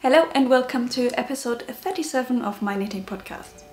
Hello and welcome to episode 37 of my knitting podcast.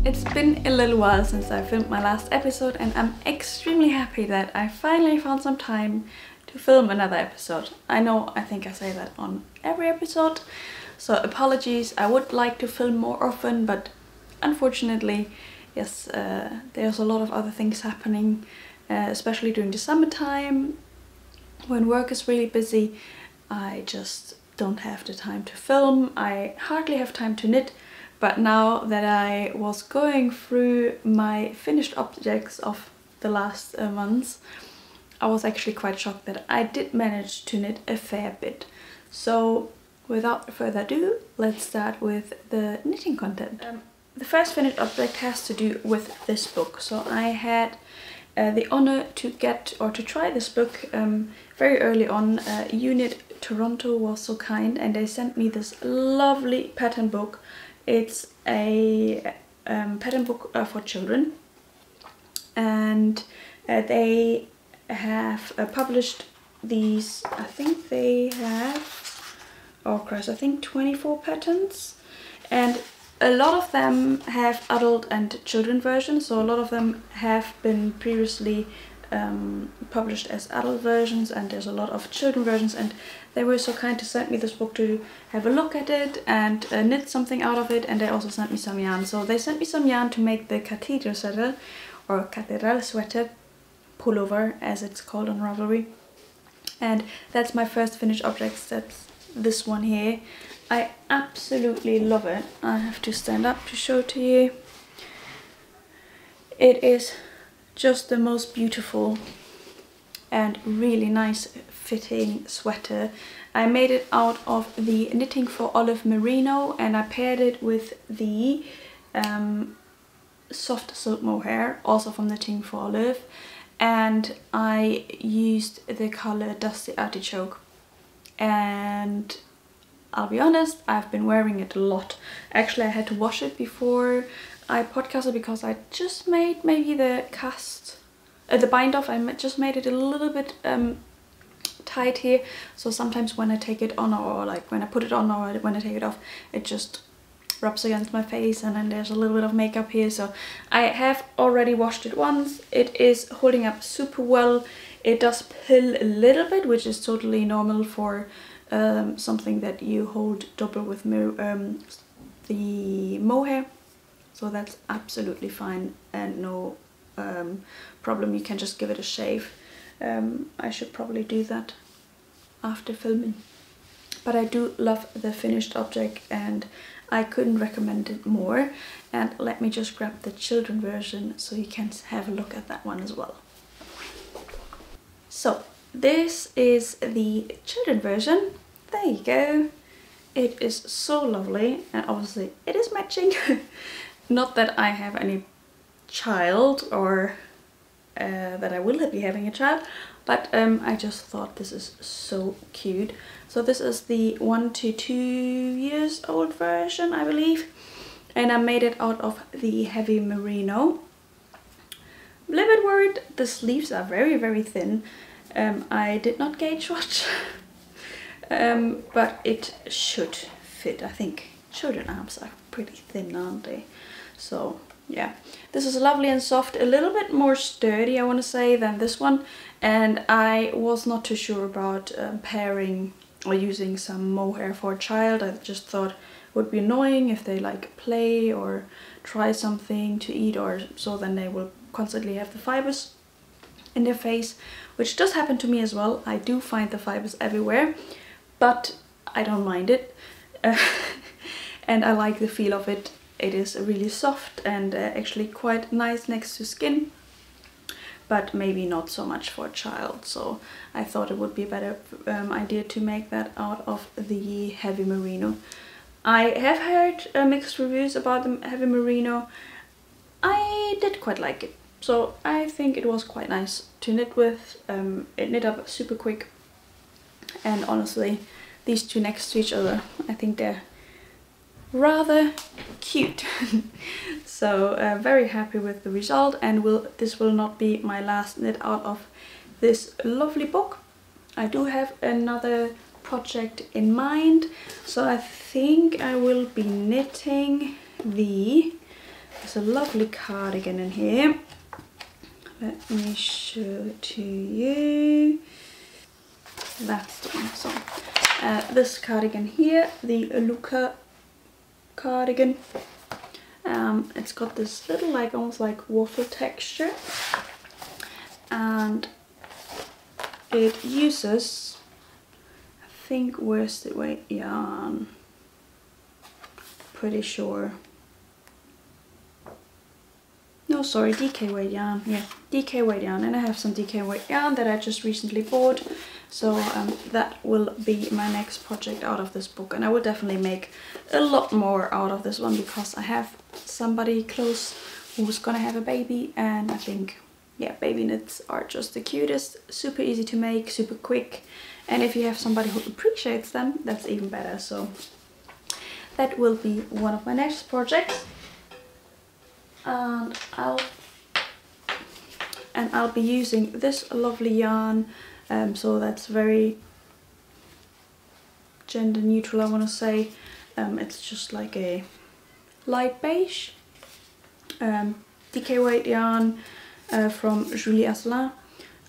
It's been a little while since I filmed my last episode and I'm extremely happy that I finally found some time to film another episode. I think I say that on every episode, so apologies. I would like to film more often, but unfortunately, yes, there's a lot of other things happening, especially during the summertime when work is really busy. I just don't have the time to film. I hardly have time to knit. But now that I was going through my finished objects of the last months, I was actually quite shocked that I did manage to knit a fair bit. So without further ado, let's start with the knitting content. The first finished object has to do with this book. So I had the honor to get or to try this book very early on. EweKnit Toronto was so kind and they sent me this lovely pattern book. It's a pattern book for children, and they have published these, I think they have, oh Christ, I think 24 patterns, and a lot of them have adult and children versions, so a lot of them have been previously published as adult versions, and there's a lot of children versions, and they were so kind to send me this book to have a look at it and knit something out of it, and they also sent me some yarn. So they sent me some yarn to make the Catedral sweater, or Catedral sweater, pullover as it's called on Ravelry, and that's my first finished object. That's this one here. I absolutely love it. I have to stand up to show it to you. It is just the most beautiful and really nice fitting sweater. I made it out of the Knitting for Olive merino, and I paired it with the soft silk mohair, also from Knitting for Olive, and I used the color Dusty Artichoke. And I'll be honest, I've been wearing it a lot. Actually, I had to wash it before I podcasted because I just made maybe the the bind off. I just made it a little bit tight here, so sometimes when I take it on, or like when I put it on or when I take it off, it just rubs against my face and then there's a little bit of makeup here. So I have already washed it once. It is holding up super well. It does pill a little bit, which is totally normal for something that you hold double with the mohair. So that's absolutely fine and no problem. You can just give it a shave. I should probably do that after filming. But I do love the finished object and I couldn't recommend it more. And let me just grab the children version so you can have a look at that one as well. So this is the children version. There you go. It is so lovely, and obviously it is matching. Not that I have any child or that I will be having a child, but I just thought this is so cute. So this is the 1 to 2 years old version, I believe, and I made it out of the heavy merino. I'm a little bit worried, the sleeves are very thin. I did not gauge watch, but it should fit. I think children's arms are pretty thin, aren't they? So yeah, this is lovely and soft, a little bit more sturdy I want to say than this one, and I was not too sure about pairing or using some mohair for a child. I just thought it would be annoying if they like play or try something to eat or so, then they will constantly have the fibers in their face, which does happen to me as well. I do find the fibers everywhere, but I don't mind it. And I like the feel of it. It is really soft and actually quite nice next to skin, but maybe not so much for a child. So I thought it would be a better idea to make that out of the heavy merino. I have heard mixed reviews about the heavy merino. I did quite like it. So I think it was quite nice to knit with. It knit up super quick. And honestly, these two next to each other, I think they're rather cute. So very happy with the result, and this will not be my last knit out of this lovely book. I do have another project in mind, so I think I will be knitting there's a lovely cardigan in here. Let me show it to you. That's the one. So this cardigan here, the Luca cardigan. It's got this little like almost like waffle texture, and it uses, I think, worsted weight yarn, pretty sure. No, sorry, DK weight yarn. Yeah, DK weight yarn, and I have some DK weight yarn that I just recently bought. So that will be my next project out of this book, and I will definitely make a lot more out of this one because I have somebody close who's gonna have a baby, and I think, yeah, baby knits are just the cutest, super easy to make, super quick, and if you have somebody who appreciates them, that's even better. So that will be one of my next projects, and I'll be using this lovely yarn. So that's very gender neutral, I want to say. It's just like a light beige DK weight yarn from Julie Asselin.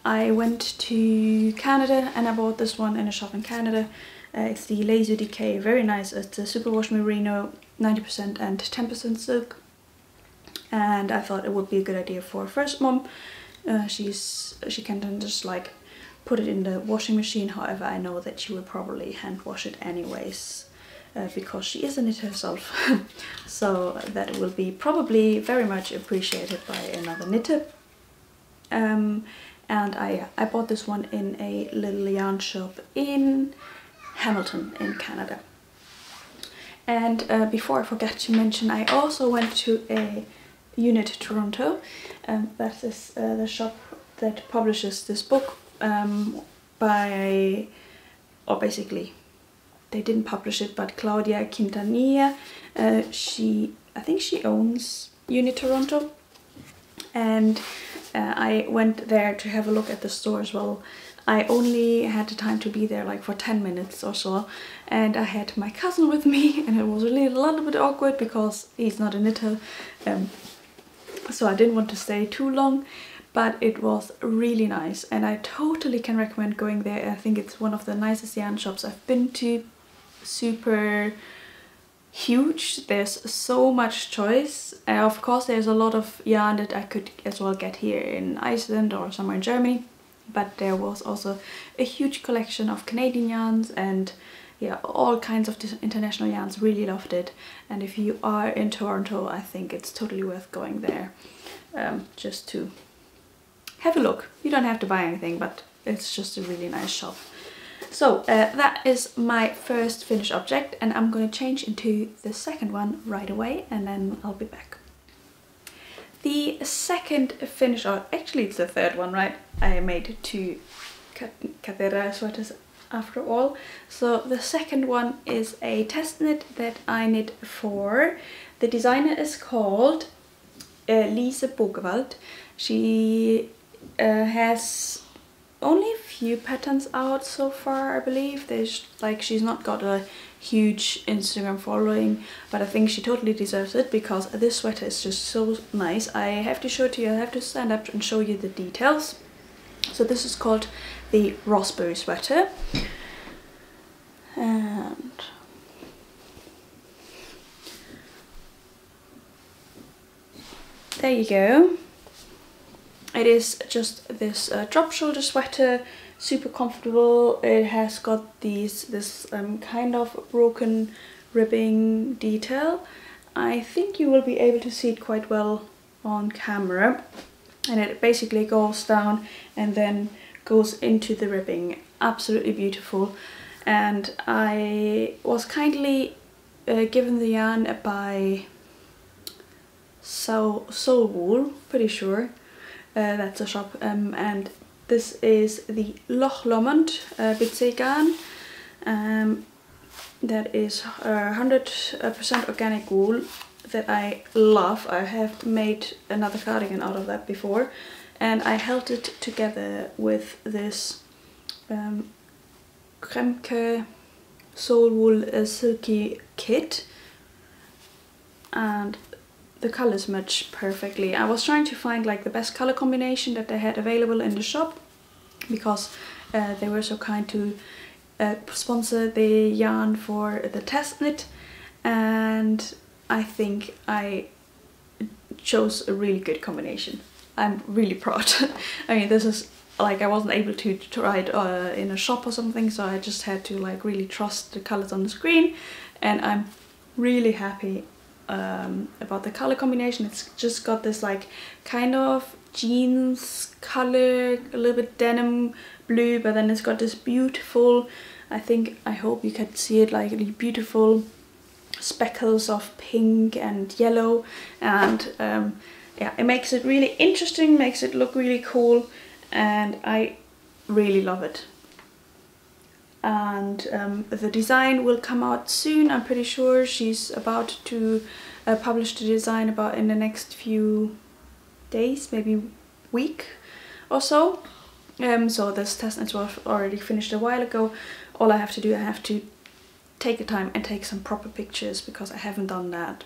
I went to Canada and I bought this one in a shop in Canada. It's the Lazy DK, very nice. It's a superwash merino, 90% and 10% silk. And I thought it would be a good idea for a first mom. She can then just like put it in the washing machine. However, I know that she will probably hand wash it anyways because she is a knitter herself. So that will be probably very much appreciated by another knitter. And I bought this one in a little yarn shop in Hamilton in Canada. And before I forget to mention, I also went to a EweKnit Toronto. That is the shop that publishes this book. Basically they didn't publish it, but Claudia Quintanilla, I think she owns EweKnit Toronto, and I went there to have a look at the store as well. I only had the time to be there like for 10 minutes or so, and I had my cousin with me, and it was really a little bit awkward because he's not a knitter, so I didn't want to stay too long. But it was really nice, and I totally can recommend going there. I think it's one of the nicest yarn shops I've been to. Super huge, there's so much choice. Of course there's a lot of yarn that I could as well get here in Iceland or somewhere in Germany, but there was also a huge collection of Canadian yarns and yeah, all kinds of international yarns. Really loved it, and if you are in Toronto, I think it's totally worth going there just to have a look. You don't have to buy anything, but it's just a really nice shop. So that is my first finished object, and I'm going to change into the second one right away, and then I'll be back. The second finished, or actually it's the third one, right? I made 2 Catedral sweaters after all. So the second one is a test knit that I knit for. The designer is called Lise Bogevald. She has only a few patterns out so far, I believe. There's like, she's not got a huge Instagram following, but I think she totally deserves it because this sweater is just so nice. I have to show it to you. I have to stand up and show you the details. So this is called the raspberry sweater, and there you go. It is just this drop shoulder sweater, super comfortable. It has got this kind of broken ribbing detail. I think you will be able to see it quite well on camera. And it basically goes down and then goes into the ribbing. Absolutely beautiful. And I was kindly given the yarn by Shawl, pretty sure. That's a shop, and this is the Loch Lomond Bitsy yarn. That is 100% organic wool that I love. I have made another cardigan out of that before, and I held it together with this Kremke Soul Wool Silky kit, and the colors match perfectly. I was trying to find like the best color combination that they had available in the shop, because they were so kind to sponsor the yarn for the test knit, and I think I chose a really good combination. I'm really proud. I mean, this is like, I wasn't able to try it in a shop or something, so I just had to like really trust the colors on the screen, and I'm really happy about the color combination. It's just got this like kind of jeans color, a little bit denim blue, but then it's got this beautiful, I hope you can see it, like really beautiful speckles of pink and yellow, and yeah, it makes it really interesting, makes it look really cool, and I really love it. And the design will come out soon. I'm pretty sure she's about to publish the design about in the next few days, maybe week or so. So this test knit was already finished a while ago. All I have to do, I have to take the time and take some proper pictures, because I haven't done that.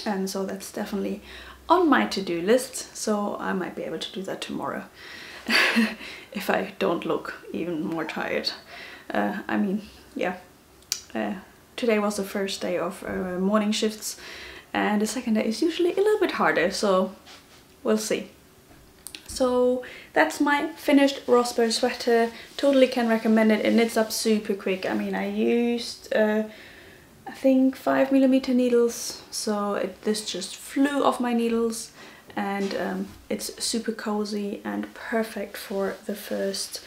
And so that's definitely on my to-do list, so I might be able to do that tomorrow if I don't look even more tired. I mean, yeah, today was the first day of morning shifts, and the second day is usually a little bit harder, so we'll see. So that's my finished raspberry sweater. Totally can recommend it. It knits up super quick. I mean, I used I think 5mm needles, so this just flew off my needles, and it's super cozy and perfect for the first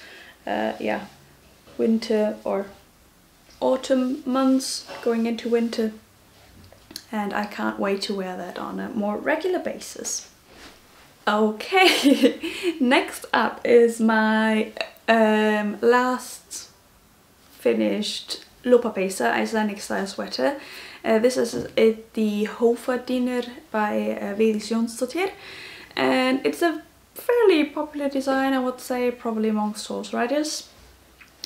yeah, winter or autumn months going into winter, and I can't wait to wear that on a more regular basis. Okay, next up is my last finished Lopapeysa Icelandic style sweater. This is the Hófadynur by Védis Jónsdottir, and it's a fairly popular design, I would say, probably amongst horse riders.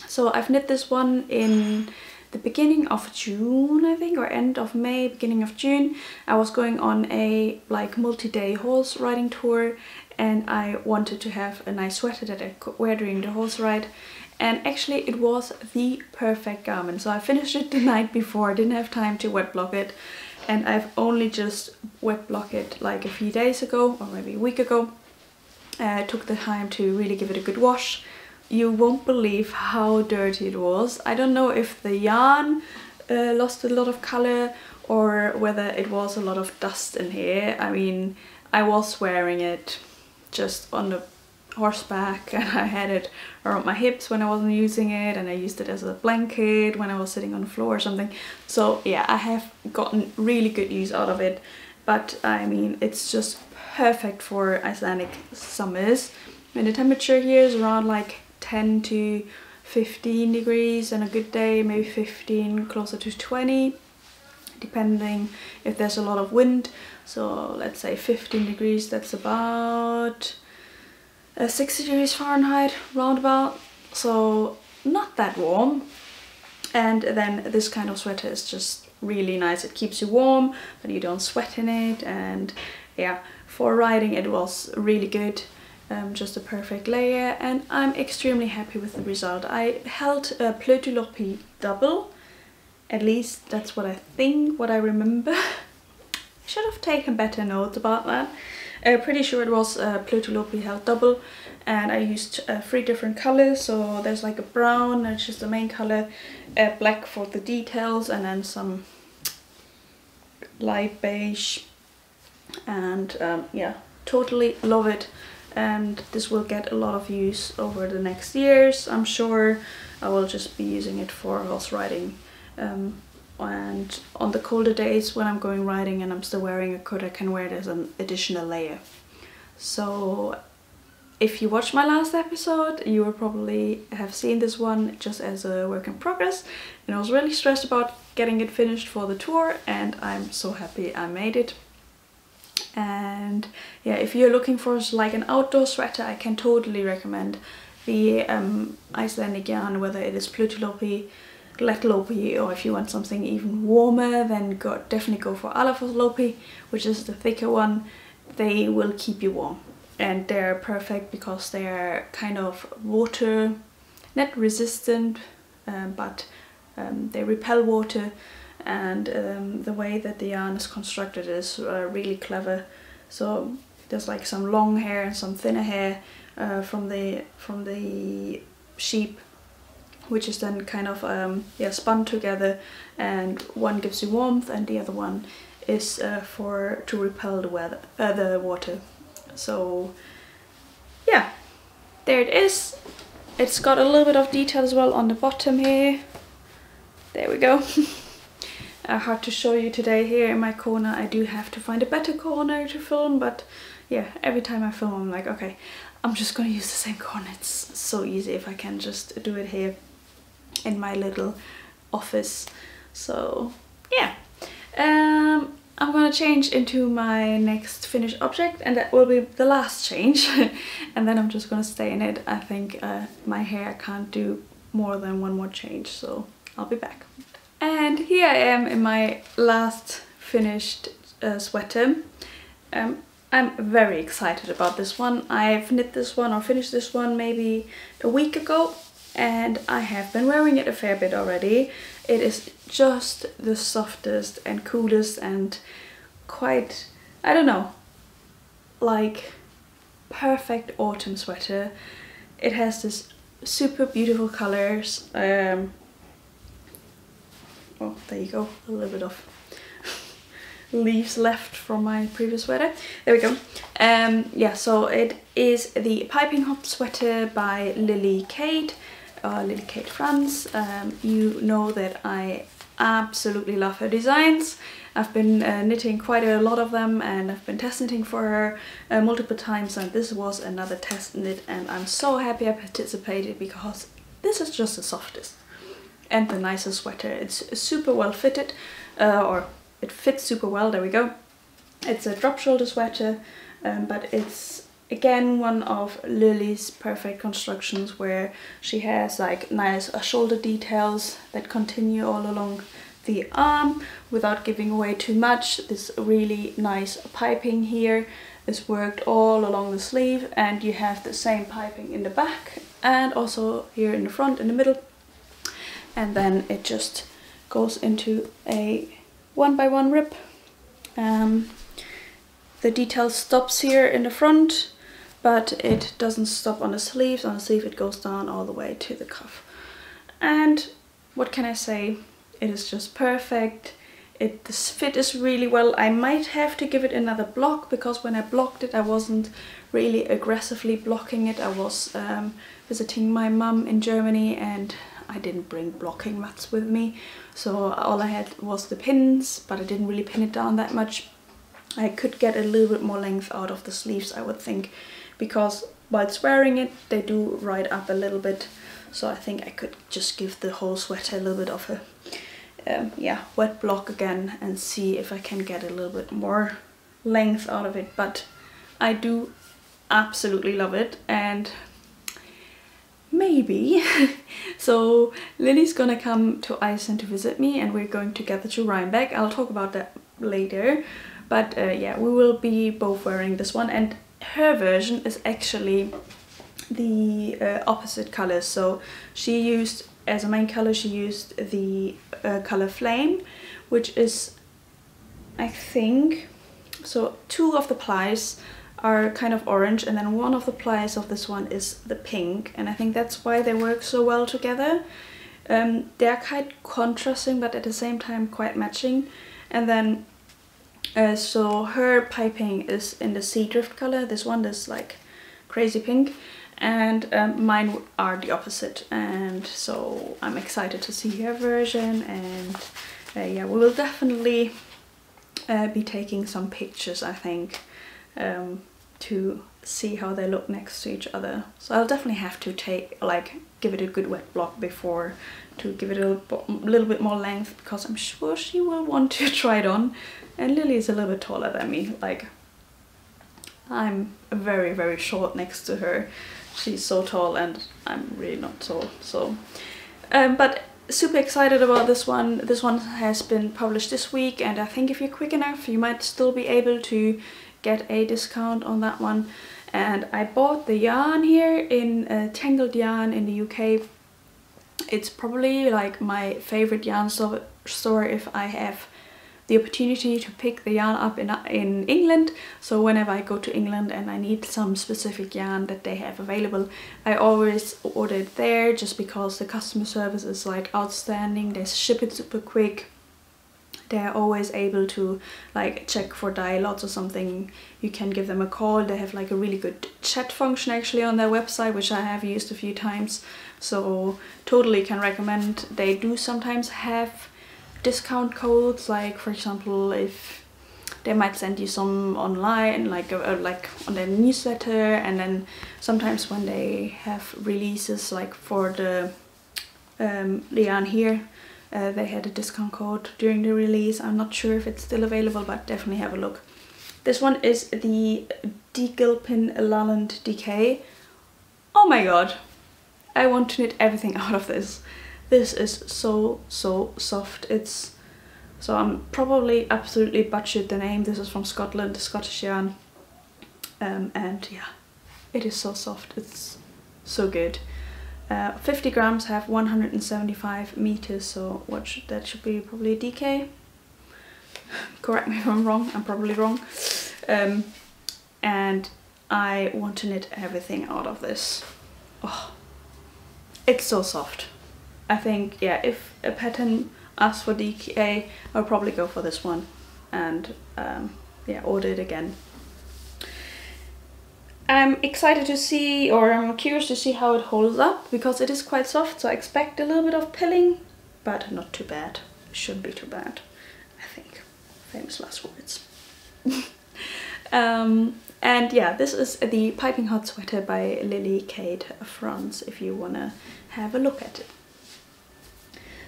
So I've knit this one in the beginning of June, I think, or end of May, beginning of June. I was going on a like multi-day horse riding tour, and I wanted to have a nice sweater that I could wear during the horse ride. And actually it was the perfect garment. So I finished it the night before, I didn't have time to wet block it, and I've only just wet blocked it like a few days ago, or maybe a week ago. I took the time to really give it a good wash. You won't believe how dirty it was. I don't know if the yarn lost a lot of color, or whether it was a lot of dust in here. I mean, I was wearing it just on the horseback, and I had it around my hips when I wasn't using it, and I used it as a blanket when I was sitting on the floor or something. So yeah, I have gotten really good use out of it, but I mean, it's just perfect for Icelandic summers. And the temperature here is around like 10 to 15 degrees, and a good day maybe 15, closer to 20, depending if there's a lot of wind. So let's say 15 degrees, that's about 60 degrees Fahrenheit roundabout, so not that warm. And then this kind of sweater is just really nice. It keeps you warm, but you don't sweat in it. And yeah, for riding it was really good. Just a perfect layer, and I'm extremely happy with the result. I held a Plötulopi double, at least that's what I think, what I remember. I should have taken better notes about that. Pretty sure it was Plötulopi held double, and I used 3 different colors. So there's like a brown, that's just the main color, black for the details, and then some light beige. And yeah, totally love it. And this will get a lot of use over the next years. I'm sure I will just be using it for horse riding. And on the colder days when I'm going riding and I'm still wearing a coat, I can wear it as an additional layer. So if you watched my last episode, you will probably have seen this one just as a work in progress. And I was really stressed about getting it finished for the tour, and I'm so happy I made it. And yeah, if you're looking for like an outdoor sweater, I can totally recommend the Icelandic yarn, whether it is Plötulopi, Locatelli, or if you want something even warmer, then definitely go for Alafoslopi, which is the thicker one. They will keep you warm, and they're perfect because they're kind of water, not resistant, but they repel water. And the way that the yarn is constructed is really clever. So there's like some long hair and some thinner hair from the sheep, which is then kind of yeah, spun together, and one gives you warmth and the other one is to repel the water. So yeah, there it is. It's got a little bit of detail as well on the bottom here. There we go. Hard to show you today here in my corner. I do have to find a better corner to film, but yeah, every time I film I'm like, okay, I'm just gonna use the same corner. It's so easy if I can just do it here in my little office. So yeah, I'm gonna change into my next finished object, and that will be the last change. And then I'm just gonna stay in it. I think my hair can't do more than one more change, so I'll be back. And here I am in my last finished sweater. I'm very excited about this one. I've knit this one or finished this one maybe a week ago, and I have been wearing it a fair bit already. It is just the softest and coolest and quite, I don't know, like perfect autumn sweater. It has this super beautiful colors. Oh, there you go, a little bit of leaves left from my previous sweater. There we go. Yeah, so it is the Piping Hop sweater by Lily Kate France. You know that I absolutely love her designs. I've been knitting quite a lot of them, and I've been test knitting for her multiple times, and this was another test knit, and I'm so happy I participated because this is just the softest and the nicest sweater. It's super well fitted, or it fits super well, there we go. It's a drop shoulder sweater, but it's again one of Lily's perfect constructions where she has like nice shoulder details that continue all along the arm without giving away too much. This really nice piping here is worked all along the sleeve, and you have the same piping in the back and also here in the front, in the middle. And then it just goes into a 1x1 rip. The detail stops here in the front, but it doesn't stop on the sleeves. On the sleeve it goes down all the way to the cuff. And what can I say? It is just perfect. This fit is really well. I might have to give it another block, because when I blocked it I wasn't really aggressively blocking it. I was visiting my mum in Germany, and I didn't bring blocking mats with me, so all I had was the pins, but I didn't really pin it down that much. I could get a little bit more length out of the sleeves, I would think, because whilst wearing it they do ride up a little bit, so I think I could just give the whole sweater a little bit of a yeah, wet block again and see if I can get a little bit more length out of it. But I do absolutely love it. And maybe so Lily's gonna come to Iceland to visit me, and we're going together to Rhinebeck. I'll talk about that later, but yeah, we will be both wearing this one, and her version is actually the opposite colors. So she used, as a main color, she used the color Flame, which is, I think, so 2 of the plies are kind of orange, and then 1 of the plies of this one is the pink, and I think that's why they work so well together. They're quite contrasting, but at the same time quite matching. And then so her piping is in the Sea Drift color, this one is like crazy pink, and mine are the opposite, and so I'm excited to see her version. And yeah, we will definitely be taking some pictures, I think, to see how they look next to each other. So I'll definitely have to give it a good wet block before, to give it a little bit more length, because I'm sure she will want to try it on. And Lily is a little bit taller than me, like I'm very, very short next to her. She's so tall and I'm really not tall, so but super excited about this one. This one has been published this week, and I think if you're quick enough you might still be able to get a discount on that one. And I bought the yarn here in Tangled Yarn in the UK. It's probably like my favorite yarn store if I have the opportunity to pick the yarn up in England. So whenever I go to England and I need some specific yarn that they have available, I always order it there, just because the customer service is like outstanding. They ship it super quick. They're always able to like check for dye lots or something. You can give them a call. They have like a really good chat function actually on their website, which I have used a few times. So totally can recommend. They do sometimes have discount codes, like for example, if they might send you some online, like on their newsletter, and then sometimes when they have releases, like for the yarn here, they had a discount code during the release. I'm not sure if it's still available, but definitely have a look. This one is the Degilpin Lalland DK. Oh my god, I want to knit everything out of this. This is so soft. It's so I'm probably absolutely butchered the name. This is from Scotland, Scottish yarn, and yeah, it is so soft. It's so good. 50 grams have 175 meters, so that should be probably a DK. Correct me if I'm wrong. I'm probably wrong. And I want to knit everything out of this. Oh, it's so soft. I think, yeah, if a pattern asks for DK, I'll probably go for this one, and yeah, order it again. I'm excited to see, or I'm curious to see how it holds up, because it is quite soft, so I expect a little bit of pilling, but not too bad. It shouldn't be too bad, I think. Famous last words. And yeah, this is the Piping Hot Sweater by Lily Kate France, if you wanna have a look at it.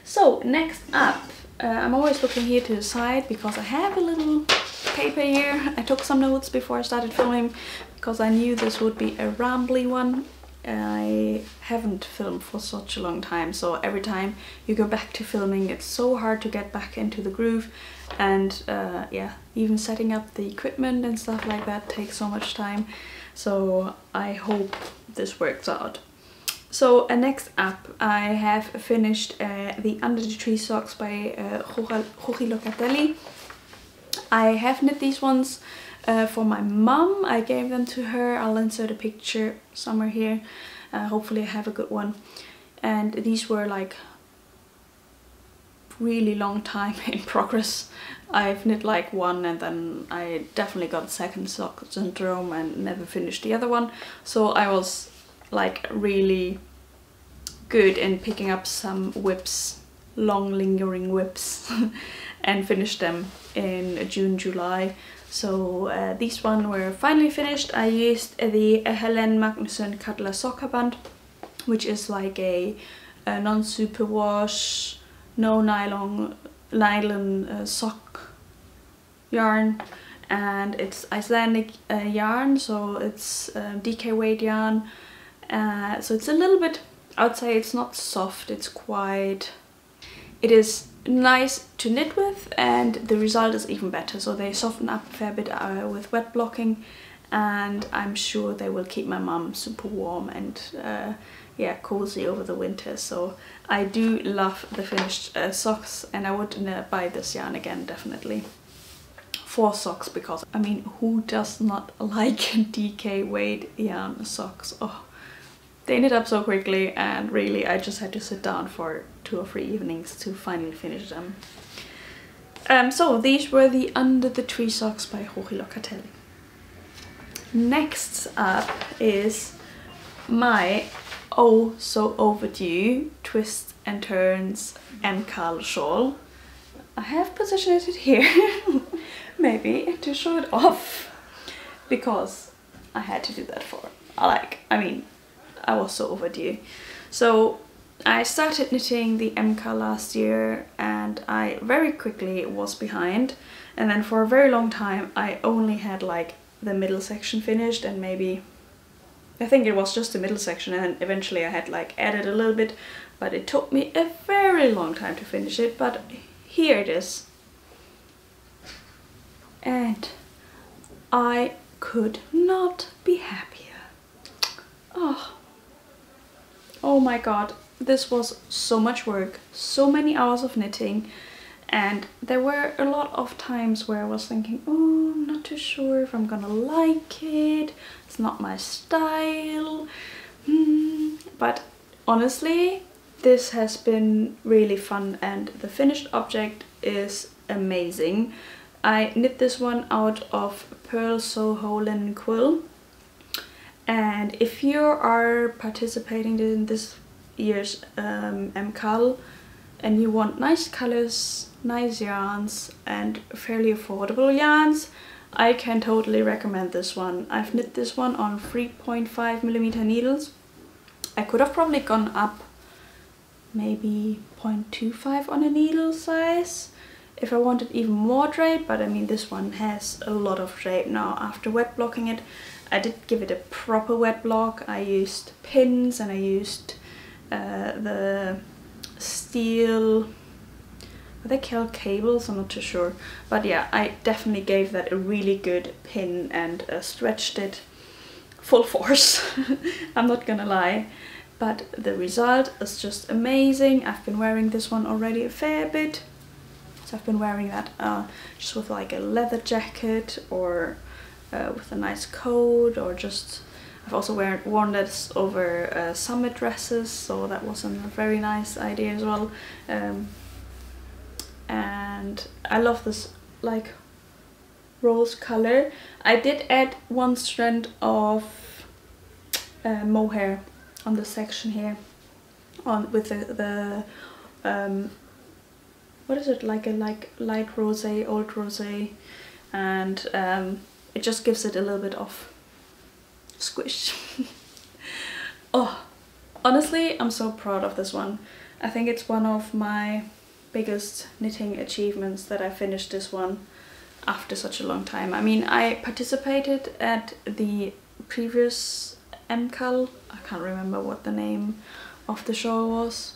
So next up, I'm always looking here to the side because I have a little paper here. I took some notes before I started filming because I knew this would be a rambly one. I haven't filmed for such a long time, so every time you go back to filming it's so hard to get back into the groove, and yeah, even setting up the equipment and stuff like that takes so much time, so I hope this works out. So next up, I have finished the Under the Tree socks by Joji Locatelli. I have knit these ones for my mum. I gave them to her. I'll insert a picture somewhere here. Hopefully I have a good one. And these were like really long time in progress. I've knit like one, and then I definitely got second sock syndrome and never finished the other one. So I was like really good in picking up some whips, long lingering whips, and finished them in June, July. So these one were finally finished. I used the Helen Magnusson Cutler Sockaband, which is like a non-superwash, no nylon sock yarn, and it's Icelandic yarn, so it's DK weight yarn. So it's a little bit, I would say it's not soft, it's quite, it is nice to knit with, and the result is even better. So they soften up a fair bit with wet blocking, and I'm sure they will keep my mum super warm and yeah, cozy over the winter. So I do love the finished socks, and I would buy this yarn again, definitely. For socks, because I mean, who does not like DK weight yarn socks? Oh, they knit up so quickly, and really I just had to sit down for 2 or 3 evenings to finally finish them. So these were the Under the Tree socks by Joji Locatelli. Next up is my oh so overdue Twist and Turns MKAL shawl. I have positioned it here maybe to show it off, because I had to do that for I mean, I was so overdue. So I started knitting the MKAL last year, and I very quickly was behind, and then for a very long time I only had like the middle section finished, and maybe I think it was just the middle section, and then eventually I had like added a little bit, but it took me a very long time to finish it. But here it is, and I could not be happier. Oh my god, this was so much work, so many hours of knitting, and there were a lot of times where I was thinking, oh, I'm not too sure if I'm gonna like it, it's not my style. But honestly, this has been really fun, and the finished object is amazing. I knit this one out of Pearl Soho linen quill, and if you are participating in this year's MKAL and you want nice colors, nice yarns, and fairly affordable yarns, I can totally recommend this one. I've knit this one on 3.5mm needles. I could have probably gone up maybe 0.25 on a needle size if I wanted even more drape, but I mean, this one has a lot of drape now after wet blocking it. I did give it a proper wet block. I used pins, and I used the steel, are they called cables? I'm not too sure, but yeah, I definitely gave that a really good pin and stretched it full force. I'm not gonna lie, but the result is just amazing. I've been wearing this one already a fair bit. So I've been wearing that just with like a leather jacket, or with a nice coat, or just, I've also worn this over summer dresses, so that was a very nice idea as well. And I love this like rose color. I did add 1 strand of mohair on the section here, on with the what is it, like a light rosé, old rosé, and it just gives it a little bit of squish. Oh, honestly, I'm so proud of this one. I think it's one of my biggest knitting achievements that I finished this one after such a long time. I mean, I participated at the previous MKAL. I can't remember what the name of the show was.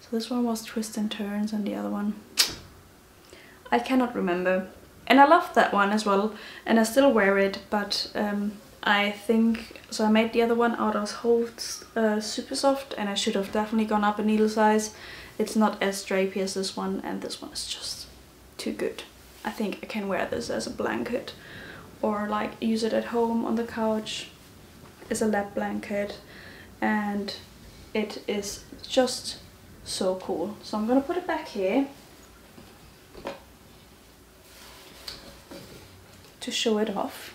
So this one was Twist and Turns, and the other one I cannot remember. And I loved that one as well, and I still wear it, but I think, so I made the other one out of Holt's Super Soft, and I should have definitely gone up a needle size. It's not as drapey as this one, and this one is just too good. I think I can wear this as a blanket, or like use it at home on the couch as a lap blanket, and it is just so cool. So I'm gonna put it back here to show it off.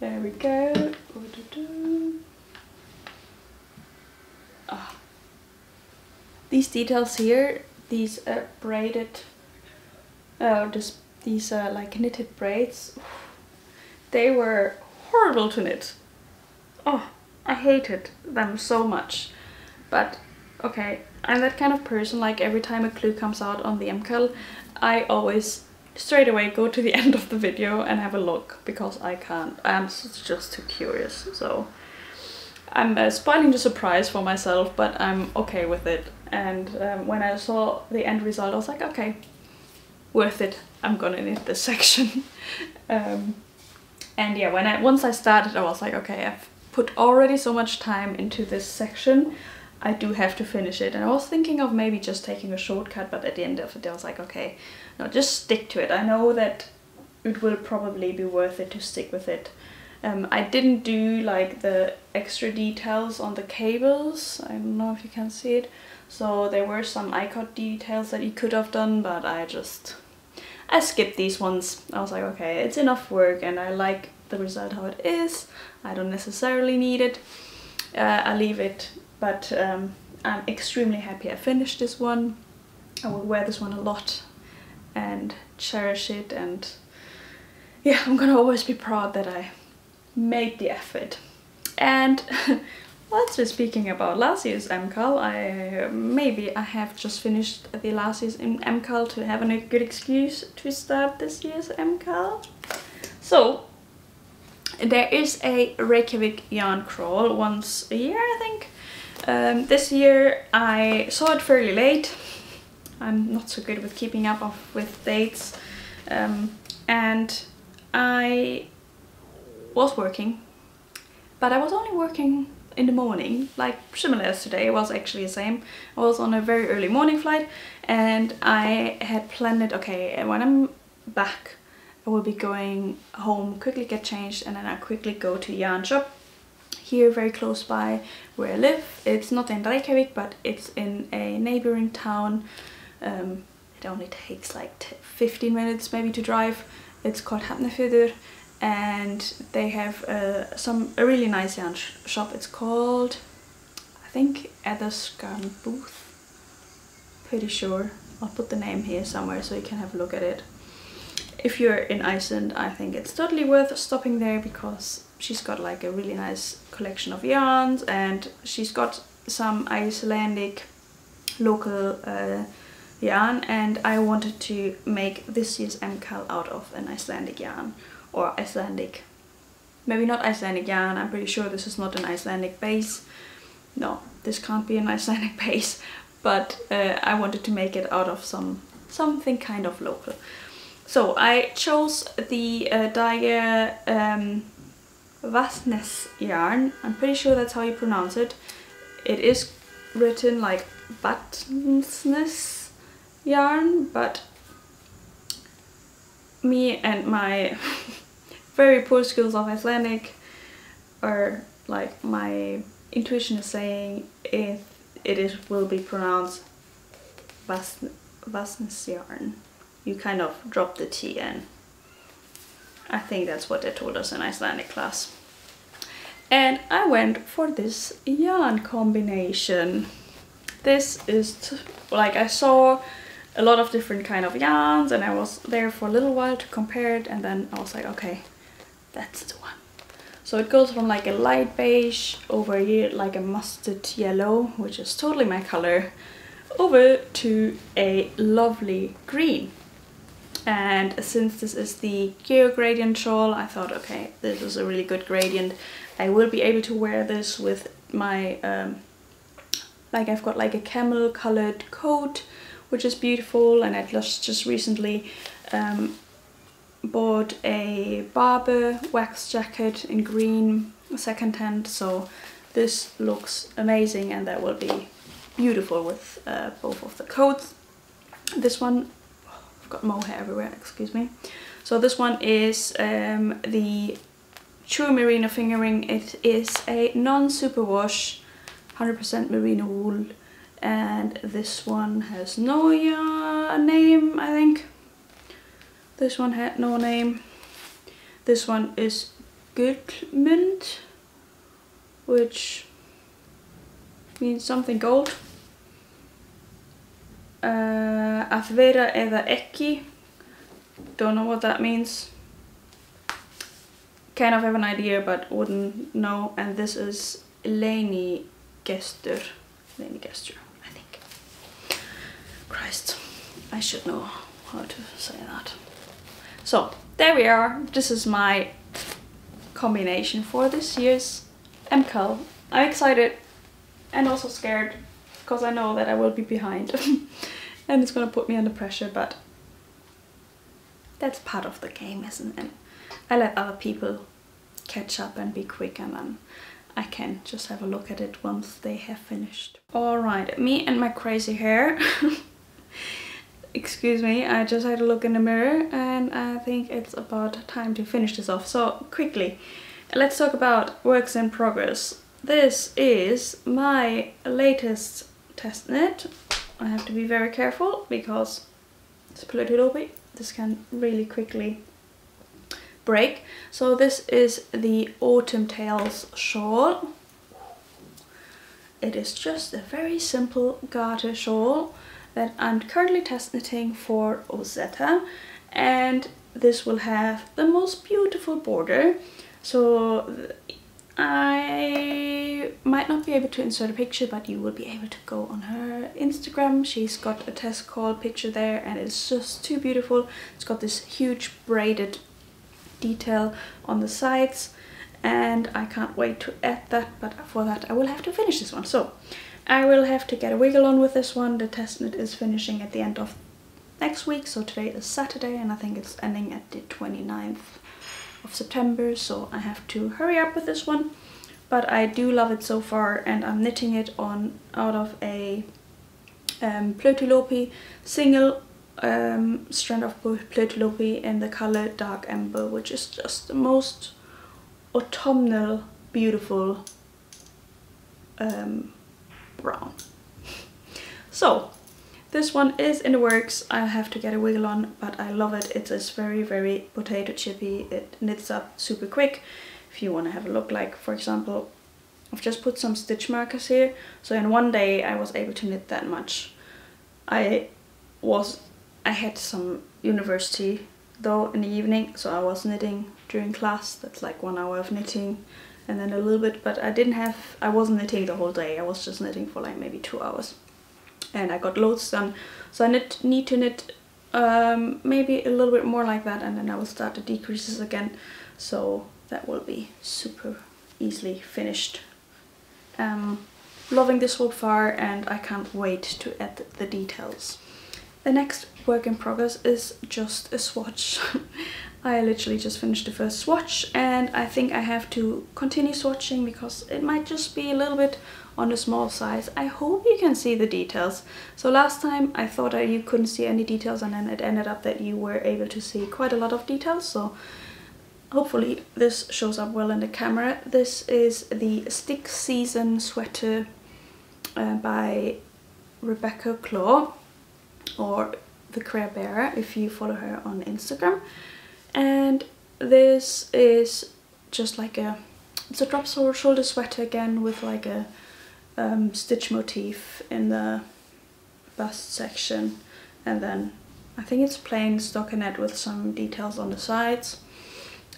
There we go. Ah. These details here, these braided, these like knitted braids, they were horrible to knit. Oh, I hated them so much. But okay, I'm that kind of person, like every time a clue comes out on the MKAL, I always straight away go to the end of the video and have a look, because I can't. I'm just too curious. So I'm spoiling the surprise for myself, but I'm okay with it. And when I saw the end result, I was like, okay, worth it. I'm gonna knit this section. And yeah, once I started, I was like, okay, I've put already so much time into this section. I do have to finish it. And I was thinking of maybe just taking a shortcut, but at the end of it, I was like, okay, no, just stick to it. I know that it will probably be worth it to stick with it. I didn't do like the extra details on the cables. I don't know if you can see it. So there were some eye-cut details that you could have done, but I skipped these ones. I was like, okay, it's enough work and I like the result how it is. I don't necessarily need it. I leave it, but I'm extremely happy I finished this one. I will wear this one a lot and cherish it, and yeah, I'm gonna always be proud that I made the effort. And whilst we're speaking about last year's MKAL, maybe I have just finished the last year's MKAL to have a good excuse to start this year's MKAL. So there is a Reykjavik yarn crawl once a year, I think. This year I saw it fairly late. I'm not so good with keeping up with dates, and I was working, but I was only working in the morning, like similar as today. It was actually the same. I was on a very early morning flight, and I had planned it, okay, when I'm back I will be going home, quickly get changed, and then I quickly go to yarn shop here very close by where I live. It's not in Reykjavik, but it's in a neighboring town. It only takes like 15 minutes maybe to drive. It's called Hófadynur, and they have a really nice yarn shop. It's called, I think, Etherskan Booth. Pretty sure. I'll put the name here somewhere so you can have a look at it. If you're in Iceland, I think it's totally worth stopping there, because she's got like a really nice collection of yarns, and she's got some Icelandic local yarn, and I wanted to make this year's MKAL out of an Icelandic yarn, or Icelandic, maybe not Icelandic yarn. I'm pretty sure this is not an Icelandic base. No, this can't be an Icelandic base, but I wanted to make it out of something kind of local. So I chose the dye Vatnes yarn. I'm pretty sure that's how you pronounce it. It is written like Vatnes yarn, but me and my very poor skills of Icelandic, or like my intuition is saying will be pronounced Vatnes yarn. You kind of drop the T in. I think that's what they told us in Icelandic class. And I went for this yarn combination. This is like, I saw a lot of different kind of yarns, and I was there for a little while to compare it, and then I was like, okay, that's the one. So it goes from like a light beige over here, like a mustard yellow, which is totally my color, over to a lovely green. And since this is the Geo Gradient shawl, I thought, okay, this is a really good gradient. I will be able to wear this with my, like I've got like a camel colored coat, which is beautiful, and I just recently bought a Barber wax jacket in green secondhand, so this looks amazing, and that will be beautiful with both of the coats. This one, I've got mohair everywhere, excuse me. So this one is the True Merino Fingering. It is a non-superwash, 100% merino wool, and this one has no name, I think. This one had no name. This one is Gullmund, which means something gold. Að vera eða ekki, don't know what that means. Kind of have an idea, but wouldn't know. And this is Leni Gestur, I think. Christ, I should know how to say that. So there we are. This is my combination for this year's MKAL. I'm excited and also scared because I know that I will be behind and it's gonna put me under pressure, but that's part of the game, isn't it? I let other people catch up and be quick, and then I can just have a look at it once they have finished. Alright, me and my crazy hair. Excuse me, I just had a look in the mirror and I think it's about time to finish this off. So quickly, let's talk about works in progress. This is my latest test knit. I have to be very careful because it's Pullover. This can really quickly break. So this is the Autumn Tales shawl. It is just a very simple garter shawl that I'm currently test knitting for Ozetta, and this will have the most beautiful border. So I might not be able to insert a picture, but you will be able to go on her Instagram. She's got a test call picture there and it's just too beautiful. It's got this huge braided detail on the sides and I can't wait to add that, but for that I will have to finish this one. So I will have to get a wiggle on with this one. The test knit is finishing at the end of next week, so today is Saturday and I think it's ending at the 29th of September, so I have to hurry up with this one. But I do love it so far, and I'm knitting it on out of a Pullover single strand of Pullover in the color Dark Amber, which is just the most autumnal, beautiful brown. So this one is in the works. I have to get a wiggle on, but I love it. It is very, very potato chippy. It knits up super quick. If you want to have a look, like for example, I've just put some stitch markers here. So in one day I was able to knit that much. I had some university though in the evening, so I was knitting during class. That's like 1 hour of knitting and then a little bit, but I wasn't knitting the whole day. I was just knitting for like maybe 2 hours. And I got loads done, so I need to knit maybe a little bit more like that, and then I will start the decreases again, so that will be super easily finished. Loving this so far and I can't wait to add the details. The next work in progress is just a swatch. I literally just finished the first swatch and I think I have to continue swatching because it might just be a little bit on the small size. I hope you can see the details. So last time I thought you couldn't see any details, and then it ended up that you were able to see quite a lot of details. So hopefully this shows up well in the camera. This is the Stick Season sweater by Rebecca Clow, or the Crare Bearer if you follow her on Instagram. And this is just like it's a drop shoulder sweater again with like a stitch motif in the bust section, and then I think it's plain stockinette with some details on the sides.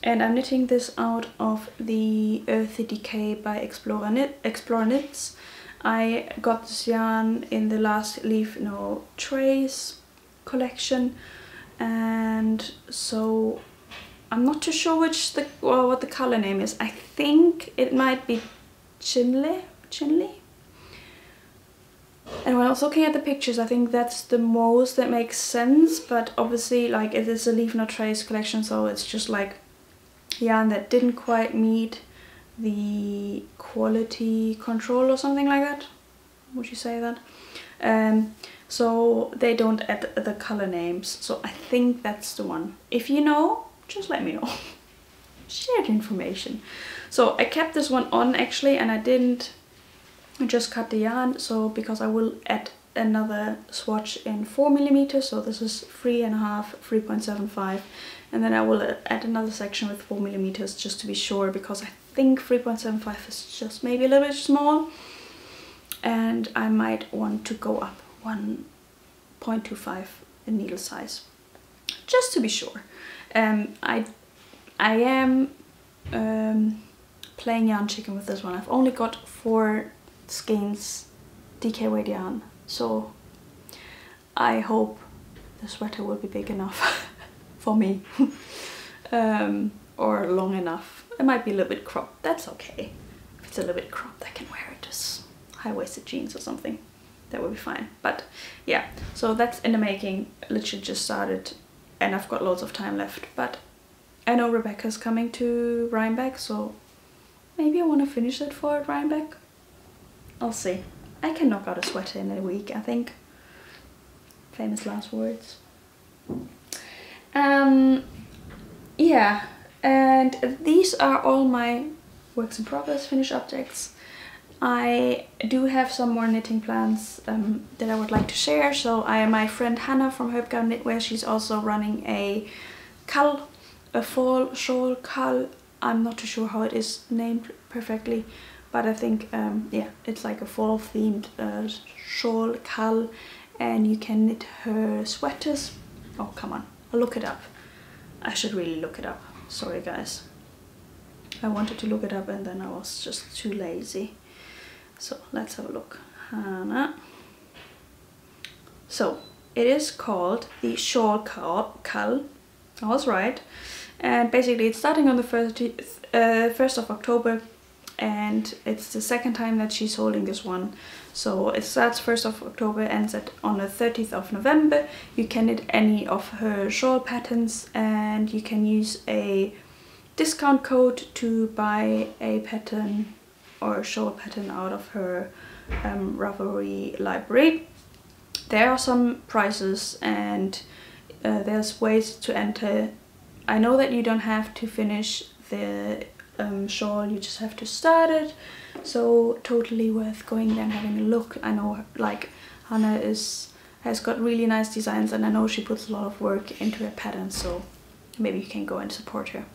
And I'm knitting this out of the Earthy Decay by Explore Knits. I got this yarn in the last Leave No Trace collection, and so I'm not too sure what the color name is. I think it might be Chinley. And when I was looking at the pictures, I think that's the most that makes sense, but obviously like it is a Leave No Trace collection, so it's just like yarn that didn't quite meet the quality control or something like that. Would you say that? So they don't add the color names, so I think that's the one. If you know, just let me know. Share the information. So I kept this one on actually, and I didn't just cut the yarn, so because I will add another swatch in 4mm, so this is 3.5, 3.75, and then I will add another section with 4mm just to be sure, because I think 3.75 is just maybe a little bit small, and I might want to go up 1.25 in needle size, just to be sure. I am playing yarn chicken with this one. I've only got 4 skeins DK weight yarn, so I hope the sweater will be big enough for me. Or long enough. It might be a little bit cropped, that's okay. If it's a little bit cropped, I can wear it as high-waisted jeans or something. That would be fine. But yeah, so that's in the making. Literally just started and I've got loads of time left. But I know Rebecca's coming to Rhinebeck, so maybe I want to finish it for Rhinebeck. I'll see. I can knock out a sweater in a week, I think. Famous last words. Yeah, and these are all my works in progress, finished objects. I do have some more knitting plans that I would like to share. So my friend Hannah from Hófadynur Knitwear, she's also running a KAL, a fall shawl KAL. I'm not too sure how it is named perfectly, but I think yeah, it's like a fall themed shawl KAL, and you can knit her sweaters. Oh come on, I'll look it up. I should really look it up. Sorry guys. I wanted to look it up and then I was just too lazy. So let's have a look. Hannah. So it is called the Shawl KAL. I was right. And basically it's starting on the 1st of October, and it's the second time that she's holding this one. So it starts 1st of October, ends on the 30th of November. You can knit any of her shawl patterns, and you can use a discount code to buy a pattern or a shawl pattern out of her Ravelry library. There are some prizes, and there's ways to enter. I know that you don't have to finish the shawl, you just have to start it, so totally worth going there and having a look. I know like Hannah has got really nice designs, and I know she puts a lot of work into her patterns, so maybe you can go and support her.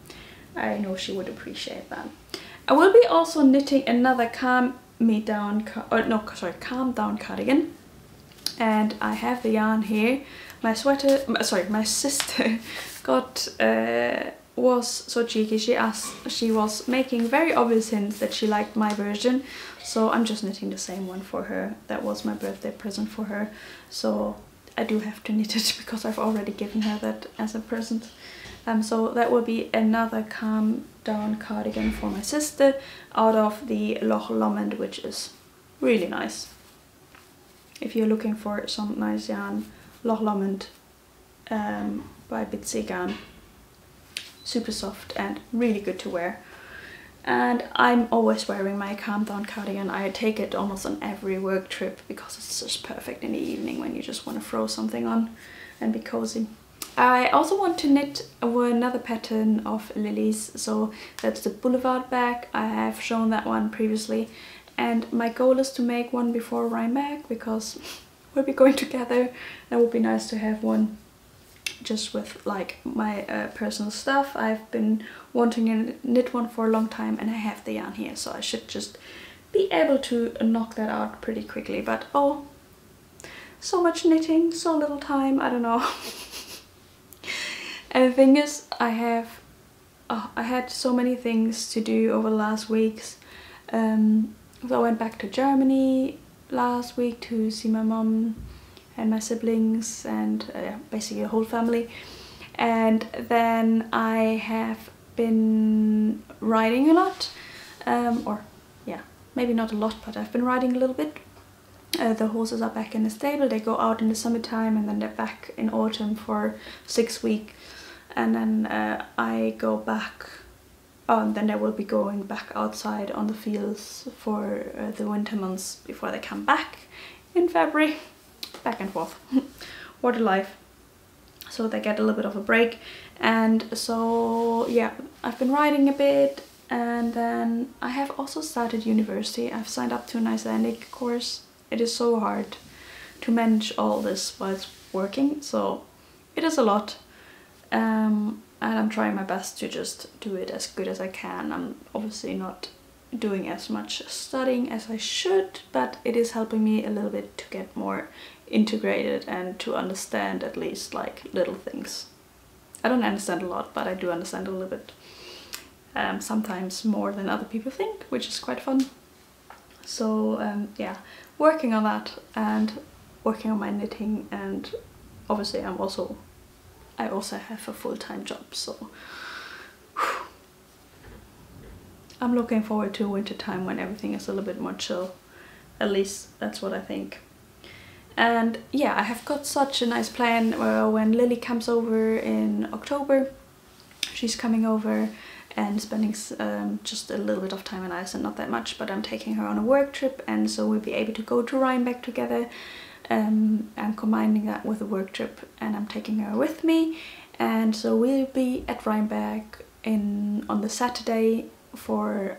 I know she would appreciate that. I will be also knitting another calm down cardigan, and I have the yarn here. My sister got was so cheeky. She was making very obvious hints that she liked my version, so I'm just knitting the same one for her. That was my birthday present for her, so I do have to knit it because I've already given her that as a present. So that will be another calm down cardigan for my sister out of the Locatelli, which is really nice. If you're looking for some nice yarn, Locatelli by Bitsy Yarn. Super soft and really good to wear. And I'm always wearing my calm down cardigan. I take it almost on every work trip because it's just perfect in the evening when you just want to throw something on and be cozy. I also want to knit another pattern of Lily's, so that's the Boulevard bag. I have shown that one previously, and my goal is to make one before Rhinebeck because we'll be going together. That would be nice to have one just with like my personal stuff. I've been wanting to knit one for a long time, and I have the yarn here, so I should just be able to knock that out pretty quickly. But oh, so much knitting, so little time, I don't know. And the thing is, I had so many things to do over the last weeks. So I went back to Germany last week to see my mom and my siblings and basically the whole family. And then I have been riding a lot, or yeah, maybe not a lot, but I've been riding a little bit. The horses are back in the stable. They go out in the summertime and then they're back in autumn for 6 weeks. And then I go back, and then they will be going back outside on the fields for the winter months before they come back in February. Back and forth. What a life. So they get a little bit of a break. And so yeah, I've been riding a bit, and then I have also started university. I've signed up to an Icelandic course. It is so hard to manage all this while it's working, so it is a lot. And I'm trying my best to just do it as good as I can. I'm obviously not doing as much studying as I should, but it is helping me a little bit to get more integrated and to understand at least like little things. I don't understand a lot, but I do understand a little bit. Sometimes more than other people think, which is quite fun. So yeah, working on that and working on my knitting, and obviously I also have a full-time job, so I'm looking forward to winter time when everything is a little bit more chill. At least that's what I think. And yeah, I have got such a nice plan when Lily comes over in October. She's coming over and spending just a little bit of time in Iceland, not that much, but I'm taking her on a work trip, and so we'll be able to go to Rhinebeck together. I'm combining that with a work trip, and I'm taking her with me, and so we'll be at Rhinebeck on the Saturday for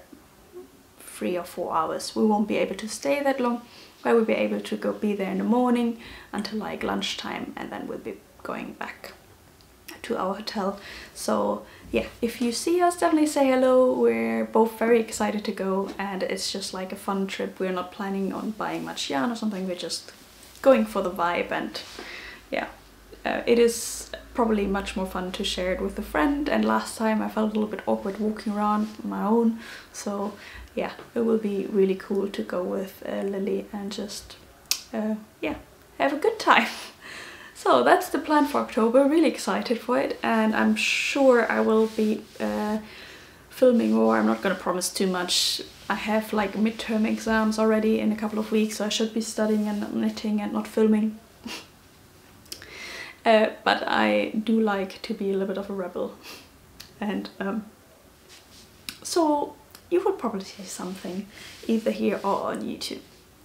3 or 4 hours. We won't be able to stay that long, but we'll be able to be there in the morning until like lunchtime, and then we'll be going back to our hotel. So yeah, if you see us, definitely say hello. We're both very excited to go, and it's just like a fun trip. We're not planning on buying much yarn or something, we're just going for the vibe, and yeah, it is probably much more fun to share it with a friend, and last time I felt a little bit awkward walking around on my own, so yeah, it will be really cool to go with Lily and just yeah, have a good time. So that's the plan for October. Really excited for it, and I'm sure I will be filming more. I'm not gonna promise too much. I have like midterm exams already in a couple of weeks, so I should be studying and not knitting and not filming. But I do like to be a little bit of a rebel, and so you will probably see something either here or on YouTube.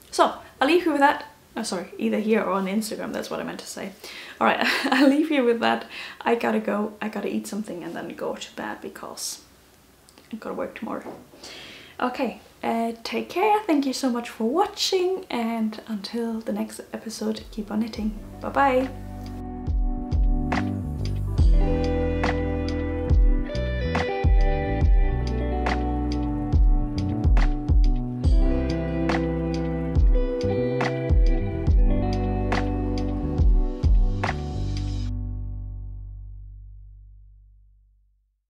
So I'll leave you with that. Oh, sorry, either here or on Instagram, that's what I meant to say. Alright, I'll leave you with that. I gotta go, I gotta eat something and then go to bed because I've gotta work tomorrow. Okay, take care, thank you so much for watching, and until the next episode, keep on knitting. Bye bye!